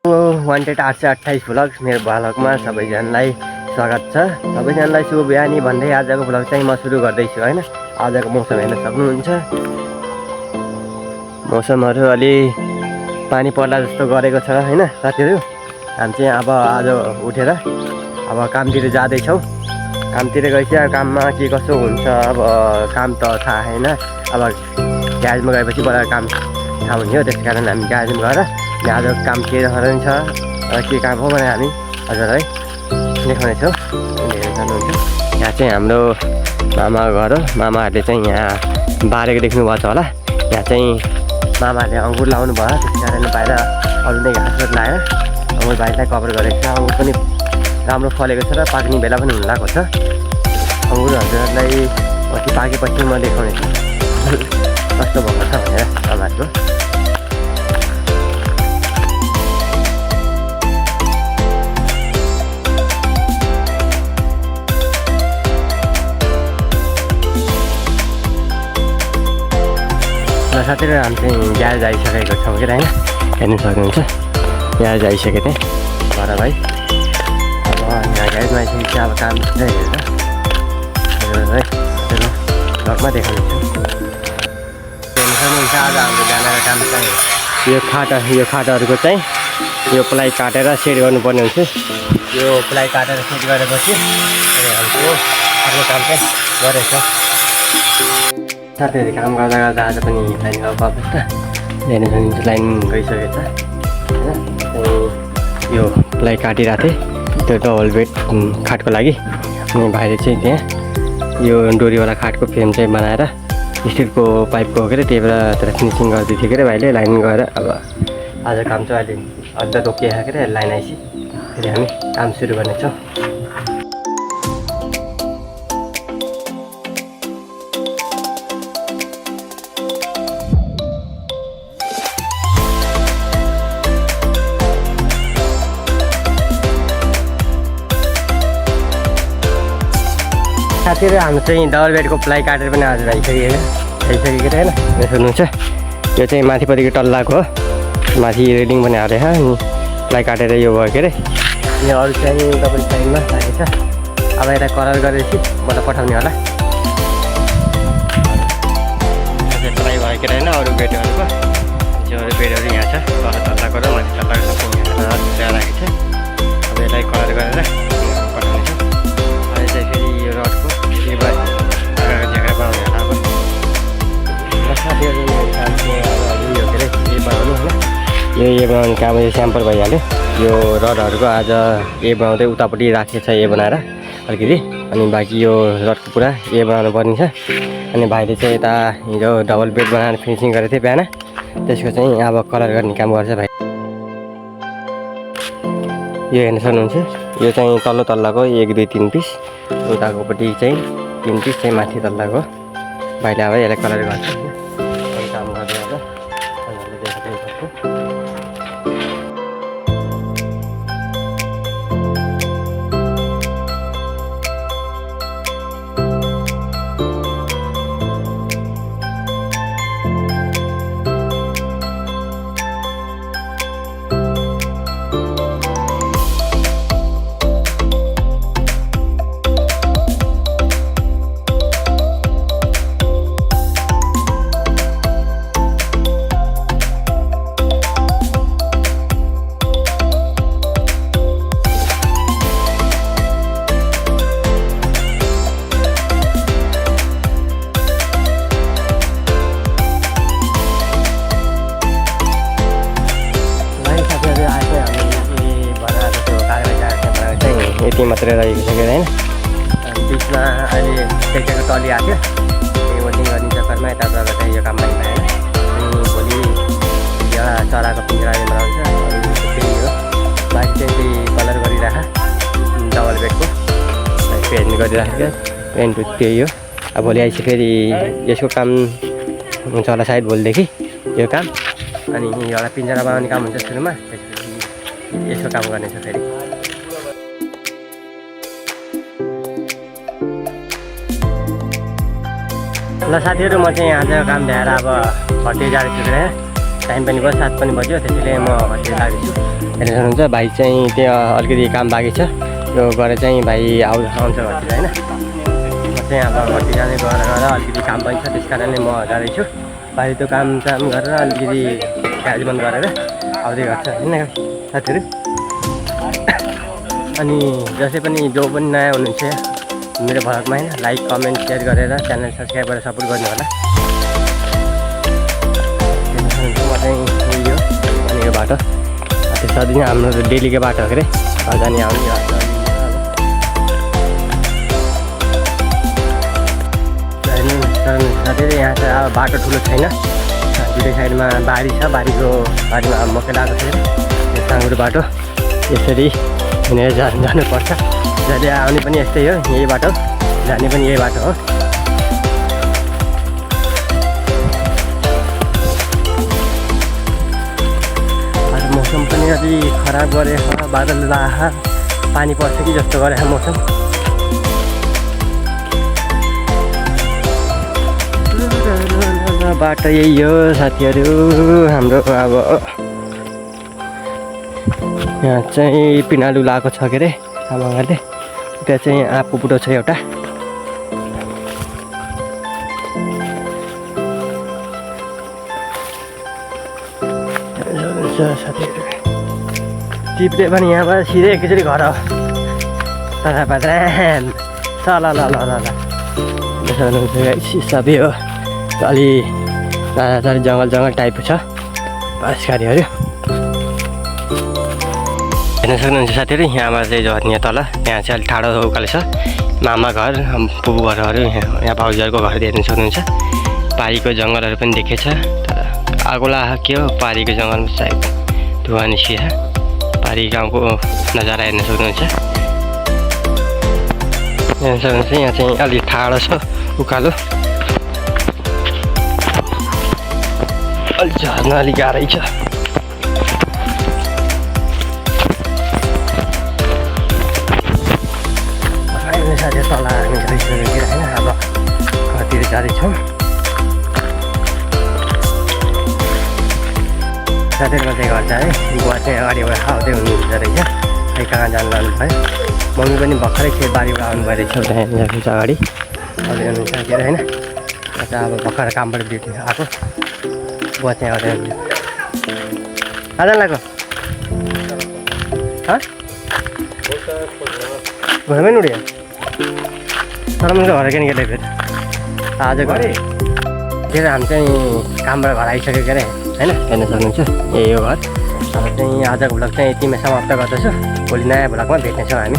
Wanted 828 vlog मेरो भ्लगमा सबैजनालाई स्वागत छ। सबैजनालाई शुभ बिहानी भन्दै आजको भ्लग चाहिँ म सुरु गर्दैछु हैन। आजको मौसम हेर्न सक्नुहुन्छ। मौसमहरू अलि पानी पर्ला जस्तो गरेको छ हैन साथीहरु। हामी चाहिँ अब आज उठेर अब कामतिर जाँदैछौँ। कामतिर गएपछि काममा के कसो हुन्छ अब काम त थाहा हैन। अब ग्यारेजमा गएपछि बडा काम थाहा हुन्थ्यो, त्यसकारण हामी ग्यारेजमा गएर आज काम के रहन्छ र के काम हो भनेर हामी हजुरलाई देखाउनेछौँ। हेर्न सक्नुहुन्छ यहाँ चाहिँ हाम्रो मामा घर हो। मामाहरूले चाहिँ यहाँ बारेको देख्नुभएको छ होला। यहाँ चाहिँ मामाहरूले अङ्गुर लाउनु भयो, त्यस कारण बाहिर अरू नै घाँसहरू लाएर अङ्गुर बारीलाई कभर गरेको छ। अङ्गुर पनि राम्रो फलेको छ र पाक्ने बेला पनि हुन लागेको छ। अङ्गुर हजुरहरूलाई पछि पाकेपछि म देखाउनेछु कस्तो भएको छ भनेर मामाहरूको। साथीहरु हामी चाहिँ ग्यारेज आइसकेको छौँ कि होइन, हेर्नु सक्नुहुन्छ। ग्यारेज आइसकेको थिएँ घर भाइ। अब यहाँ ग्यारेजमा आइसकेपछि अब काम चाहिँ हेरेर हजुरलाई घरमा देखाउनेछु। हेर्नु सक्नुहुन्छ आज हाम्रो जानेको काम चाहिँ यो खाटहरूको चाहिँ यो प्लाई काटेर सेट गर्नुपर्ने हुन्छ। यो प्लाई काटेर सेट गरेपछि हाम्रो अर्को काम चाहिँ गरेछ। साथीहरू काम गर्दा गर्दा आज पनि लाइन गएको अवस्था हेर्नु सक्नुहुन्छ। लाइन गइसकेको छ होइन। यो प्लाई काटिरहेको थिएँ त्यो डबल बेड खाटको लागि। अनि भाइले चाहिँ त्यहाँ यो डोरीवाला खाटको फ्रेम चाहिँ बनाएर स्टिलको पाइपको के अरे त्यही भएर तर फिनिसिङ गर्दै थियो के अरे भाइले। लाइन गएर अब आज काम चाहिँ अहिले अझ रोकिएको के अरे लाइन आइसि फेरि हामी काम सुरु गर्नेछौँ। साथीहरु हाम्रो चाहिँ डबल बेडको प्लाई काटेर पनि आज आइसकेको होइन। सुन्नुहुन्छ यो चाहिँ माथिपट्टिको टल्लाको हो। माथि रेलिङ पनि हालेछ अनि प्लाई काटेर यो भयो के अरे। अनि अरू चाहिँ डबल साइडमा राखेको छ। अब यता कलर गरेपछि मलाई पठाउने होला। प्लाई भयो के होइन अरू बेडहरूको अरू बेडहरू यहाँ छ। तल तल्लाको र माथि तल्लाको त्यहाँ राखेको छ। अब यसलाई कलर गरेर पठाउनेछौँ। अहिले चाहिँ फेरि यो रडको जग्गा बनाउने होला। अब साथीहरू यो बनाउने काम यो स्याम्पल भइहाल्यो। यो रडहरूको आज बनाउँदै उतापट्टि राखेको छ बनाएर अलिकति। अनि बाँकी यो रडको पुरा बनाउनु पर्ने छ। अनि भाइले चाहिँ यता हिजो डबल बेड बनाएर फिनिसिङ गरेको थियो बिहान। त्यसको चाहिँ अब कलर गर्ने काम गर्छ भाइ। यो हेर्न सक्नुहुन्छ। यो चाहिँ तल्लो तल्लाको 1 2 3 पिस, उताकोपट्टि चाहिँ 3 पिस चाहिँ माथि तल्लाको। भाइले अब यसलाई कलर गर्छ काम गर्दै होला। हजुरले देख्न सक्छु। यति मात्रै रहेको छ कि होइन। बिचमा अहिले ट्र्याक्टरको टली आएको थियो। त्यो वेल्डिङ गर्ने चक्करमा यताबाट चाहिँ यो काम भएन। अनि भोलि एउटा चराको पिंजरा बनाउँछ। अरू त्यही हो। बाइक चाहिँ त्यही कलर गरिराख डबल बेडको पेन्ट गरिराखेको पेन्ट त्यही हो। अब भोलि आइसक्यो फेरि यसको काम हुन्छ होला सायद भोलिदेखि यो काम। अनि एउटा पिंजरा बनाउने काम हुन्छ सुरुमा, त्यसपछि यसको काम गर्नेछ फेरि। ल साथीहरु म चाहिँ आज काम भ्याएर अब फर्दै जाँदैछु। टाइम पनि भयो 7 पनि बज्यो त्यसैले म घरतिर लागेछु। हेर्न सक्नुहुन्छ भाइ चाहिँ त्यहाँ अलिकति काम बाँकी छ त्यो गरेर चाहिँ भाइ आउँछ घरतिर होइन। म चाहिँ अब घरतिर जाने गरेर अलिकति काम पनि छ त्यस कारणले म जाँदैछु। भाइ त्यो काम गरेर अलिकति काजबन गरेर आउँदै गर्छ होइन साथीहरू। अनि जसै पनि जो पनि नयाँ हुनुहुन्छ मेरो भ्लगमा होइन लाइक कमेन्ट सेयर गरेर च्यानल सब्सक्राइब गरेर सपोर्ट गर्नु होला। म चाहिँ उयो अनि यो बाटो त्यो सधैँ हाम्रो डेलीको बाटो हो के अरे जाने आउने साथीहरू। यहाँ चाहिँ अब बाटो ठुलो छैन, दुईवटै साइडमा बारी छ, बारीमा मकै लगाएको छ यो साँगुरो बाटो यसरी हिँडेर जानुपर्छ। जहिले आउने पनि यस्तै हो, यही बाटो जाने पनि यही बाटो हो। मौसम पनि अलि खराब गरेको छ, बादल लाहा पानी पर्छ कि जस्तो गरेको मौसम। बाटो यही हो साथीहरू हाम्रो। अब यहाँ चाहिँ पिनालु लगाएको छ के अरे आमाहरूले, त्यहाँ चाहिँ आँपको बुटो छ एउटा। साथीहरू टिप्रे पनि यहाँबाट सिधै एकैचोटि घर हो सबै हो। अलि तारी जङ्गल टाइपको छ बाँसघारीहरू हेर्न सक्नुहुन्छ साथीहरू। यहाँबाट चाहिँ यहाँ तल यहाँ चाहिँ अलिक ठाडो उकालो छ मामा घर पुबु घरहरू यहाँ भाउजूहरूको घर हेर्न सक्नुहुन्छ। पारीको जङ्गलहरू पनि देखेछ तर आगोला के हो पारीको जङ्गलमा सायद धुवा निस्किया। पारी गाउँको नजारा हेर्न सक्नुहुन्छ। हेर्न सक्नुहुन्छ यहाँ चाहिँ अलिक ठाडो छ उकालो, अलिक झर्न अलिक गाह्रै छ। साथी तल हामी गइसकेको होइन, अब घरतिर जाँदैछौँ। साथीहरूको चाहिँ घर जाने बुवा चाहिँ अगाडिबाट आउँदै हुनुहुन्छ रहेछ, खै कहाँ जानु लानु भयो। मम्मी पनि भर्खरै खेतबारीबाट आउनुभयो रहेछ, त्यहाँ हेर्नुहुन्छ अगाडि आउँदै हुनुहुन्छ साथीहरू होइन। अब भर्खर कामबाट ड्युटी आएको बुवा चाहिँ आउँदै हुनुहुन्छ। कहाँ जानु लाग्यो घरमै उड्यो तर मेरो घर किन गेले फेरि आज गरेँ के अरे। हामी चाहिँ कामबाट घर आइसक्यो के अरे होइन, हेर्न सक्नुहुन्छ यही हो घर। अब चाहिँ आजको भ्लग चाहिँ यतिमै समाप्त गर्दछु। भोलि नयाँ भ्लगमा भेट्नेछौँ हामी।